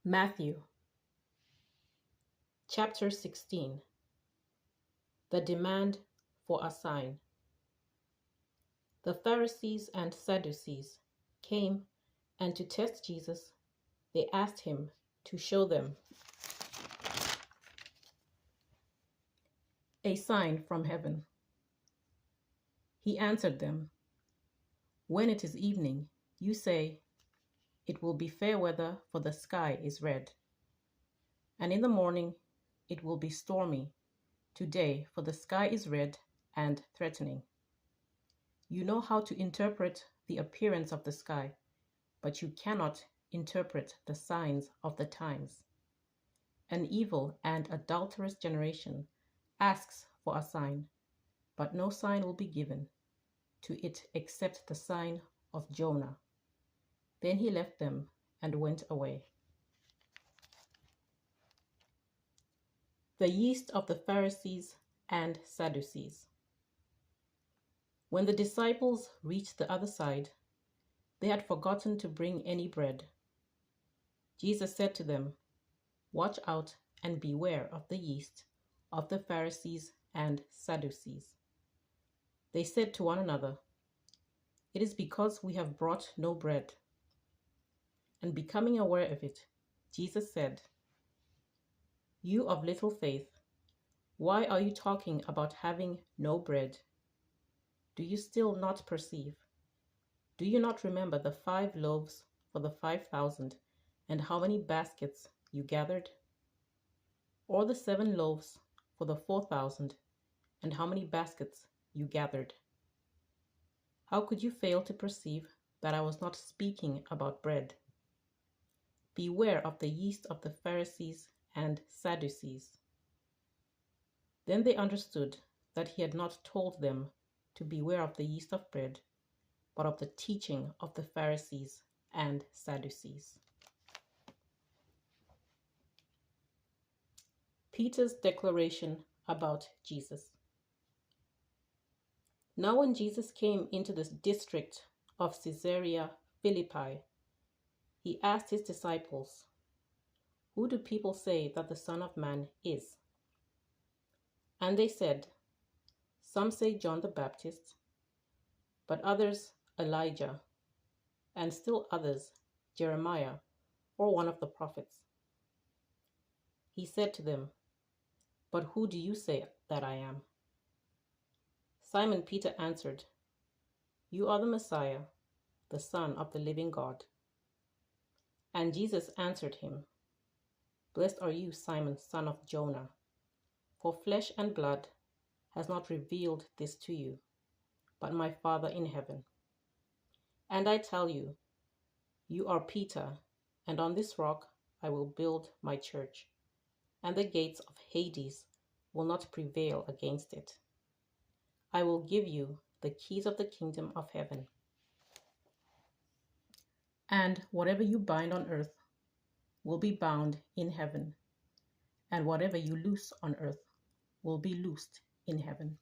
Matthew chapter 16. The demand for a sign. The Pharisees and Sadducees came, and to test Jesus, they asked him to show them a sign from heaven. He answered them, "When it is evening, you say, 'It will be fair weather, for the sky is red.' And in the morning, 'It will be stormy today, for the sky is red and threatening.' You know how to interpret the appearance of the sky, but you cannot interpret the signs of the times. An evil and adulterous generation asks for a sign, but no sign will be given to it except the sign of Jonah." Then he left them and went away. The yeast of the Pharisees and Sadducees. When the disciples reached the other side, they had forgotten to bring any bread. Jesus said to them, "Watch out and beware of the yeast of the Pharisees and Sadducees." They said to one another, "It is because we have brought no bread." And becoming aware of it, Jesus said, "You of little faith, why are you talking about having no bread? Do you still not perceive? Do you not remember the 5 loaves for the 5,000 and how many baskets you gathered? Or the 7 loaves for the 4,000 and how many baskets you gathered? How could you fail to perceive that I was not speaking about bread? Beware of the yeast of the Pharisees and Sadducees." Then they understood that he had not told them to beware of the yeast of bread, but of the teaching of the Pharisees and Sadducees. Peter's declaration about Jesus. Now when Jesus came into the district of Caesarea Philippi, he asked his disciples, "Who do people say that the Son of Man is?" And they said, "Some say John the Baptist, but others Elijah, and still others Jeremiah or one of the prophets." He said to them, "But who do you say that I am?" Simon Peter answered, "You are the Messiah, the Son of the living God." And Jesus answered him, "Blessed are you, Simon, son of Jonah, for flesh and blood has not revealed this to you, but my Father in heaven. And I tell you, you are Peter, and on this rock I will build my church, and the gates of Hades will not prevail against it. I will give you the keys of the kingdom of heaven. And whatever you bind on earth will be bound in heaven, and whatever you loose on earth will be loosed in heaven."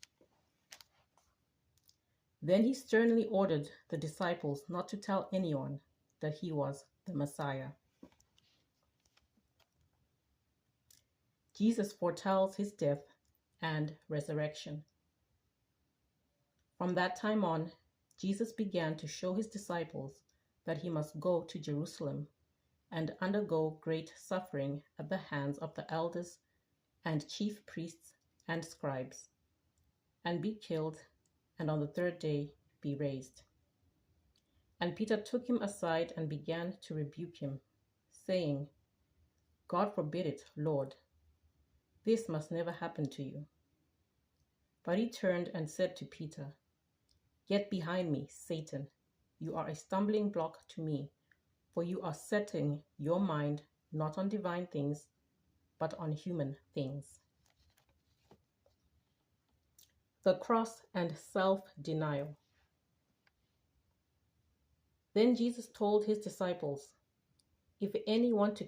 Then he sternly ordered the disciples not to tell anyone that he was the Messiah. Jesus foretells his death and resurrection. From that time on, Jesus began to show his disciples that he must go to Jerusalem and undergo great suffering at the hands of the elders and chief priests and scribes, and be killed, and on the 3rd day be raised. And Peter took him aside and began to rebuke him, saying, "God forbid it, Lord. This must never happen to you." But he turned and said to Peter, "Get behind me, Satan. You are a stumbling block to me, for you are setting your mind not on divine things, but on human things." The cross and self-denial. Then Jesus told his disciples, If any want to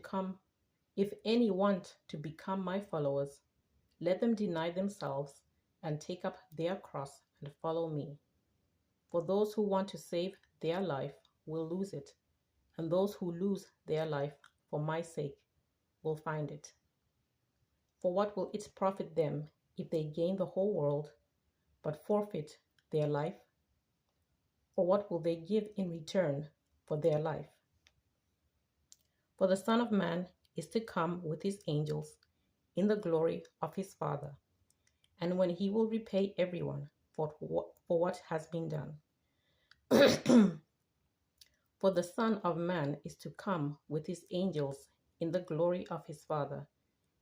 become my followers, let them deny themselves and take up their cross and follow me. For those who want to save their life will lose it, and those who lose their life for my sake will find it. For what will it profit them if they gain the whole world, but forfeit their life? For what will they give in return for their life? For the Son of Man is to come with his angels in the glory of his Father, and when he will repay everyone for what has been done. For the Son of Man is to come with his angels in the glory of his Father,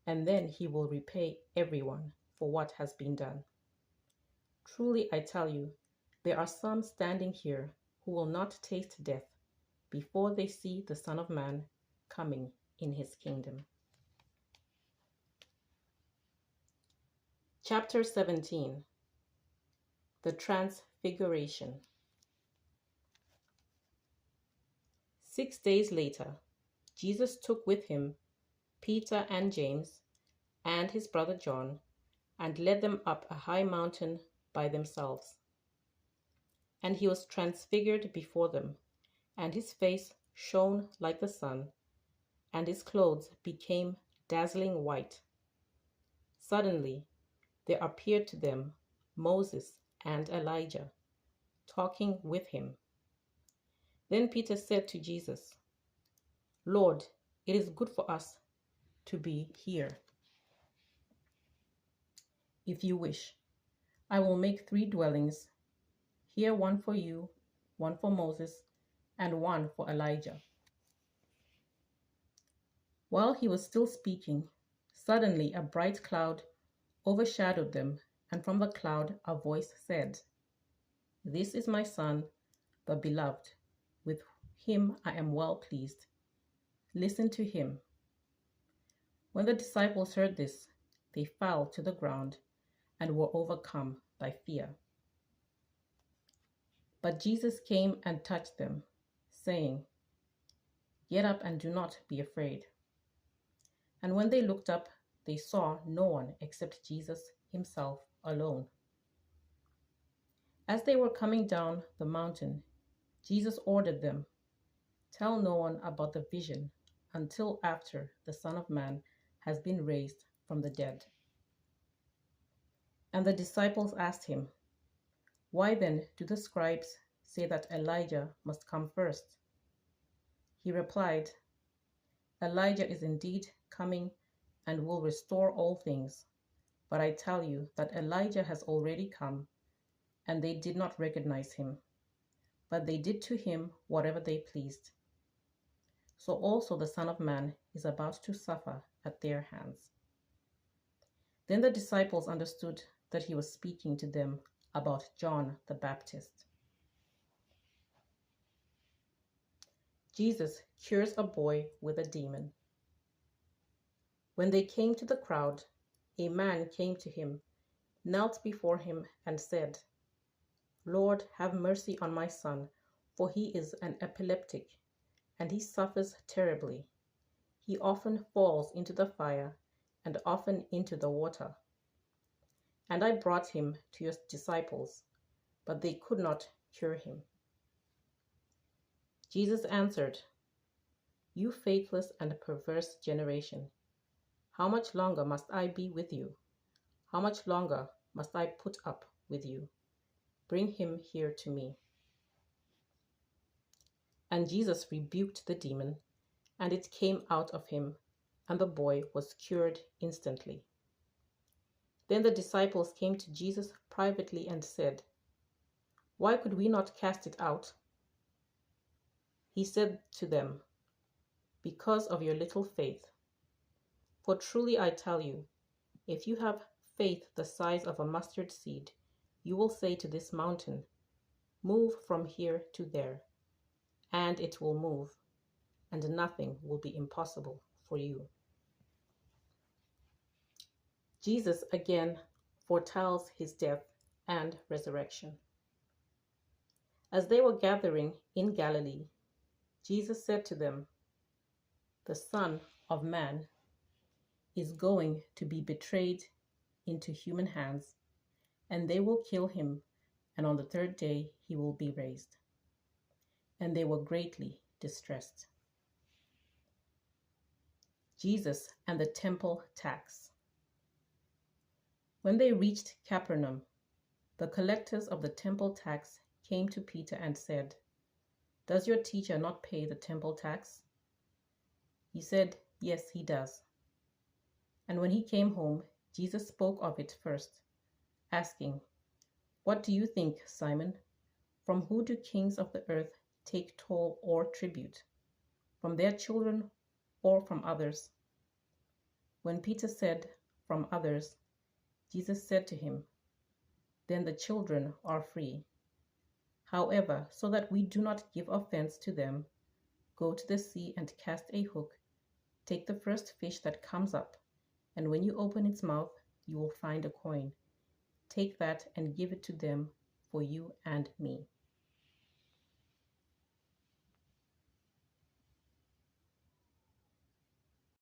and then he will repay everyone for what has been done. Truly I tell you, there are some standing here who will not taste death before they see the Son of Man coming in his kingdom. Chapter 17. The Transfiguration. 6 days later, Jesus took with him Peter and James and his brother John, and led them up a high mountain by themselves. And he was transfigured before them, and his face shone like the sun, and his clothes became dazzling white. Suddenly there appeared to them Moses and Elijah, talking with him. Then Peter said to Jesus, "Lord, it is good for us to be here. If you wish, I will make 3 dwellings, here one for you, one for Moses, and one for Elijah." While he was still speaking, suddenly a bright cloud overshadowed them, and from the cloud a voice said, "This is my Son, the beloved. With him I am well pleased. Listen to him." When the disciples heard this, they fell to the ground and were overcome by fear. But Jesus came and touched them, saying, "Get up and do not be afraid." And when they looked up, they saw no one except Jesus himself alone. As they were coming down the mountain, Jesus ordered them, "Tell no one about the vision until after the Son of Man has been raised from the dead." And the disciples asked him, "Why then do the scribes say that Elijah must come first?" He replied, "Elijah is indeed coming and will restore all things. But I tell you that Elijah has already come, and they did not recognize him, but they did to him whatever they pleased. So also the Son of Man is about to suffer at their hands." Then the disciples understood that he was speaking to them about John the Baptist. Jesus cures a boy with a demon. When they came to the crowd, a man came to him, knelt before him, and said, "Lord, have mercy on my son, for he is an epileptic, and he suffers terribly. He often falls into the fire and often into the water. And I brought him to your disciples, but they could not cure him." Jesus answered, "You faithless and perverse generation, how much longer must I be with you? How much longer must I put up with you? Bring him here to me." And Jesus rebuked the demon, and it came out of him, and the boy was cured instantly. Then the disciples came to Jesus privately and said, "Why could we not cast it out?" He said to them, "Because of your little faith. For truly I tell you, if you have faith the size of a mustard seed, you will say to this mountain, 'Move from here to there,' and it will move, and nothing will be impossible for you." Jesus again foretells his death and resurrection. As they were gathering in Galilee, Jesus said to them, "The Son of Man is going to be betrayed into human hands, and they will kill him, and on the 3rd day he will be raised." And they were greatly distressed. Jesus and the temple tax. When they reached Capernaum, the collectors of the temple tax came to Peter and said, "Does your teacher not pay the temple tax?" He said, "Yes, he does." And when he came home, Jesus spoke of it first, asking, "What do you think, Simon? From who do kings of the earth take toll or tribute? From their children or from others?" When Peter said, "From others," Jesus said to him, "Then the children are free. However, so that we do not give offense to them, go to the sea and cast a hook. Take the first fish that comes up, and when you open its mouth, you will find a coin. Take that and give it to them for you and me."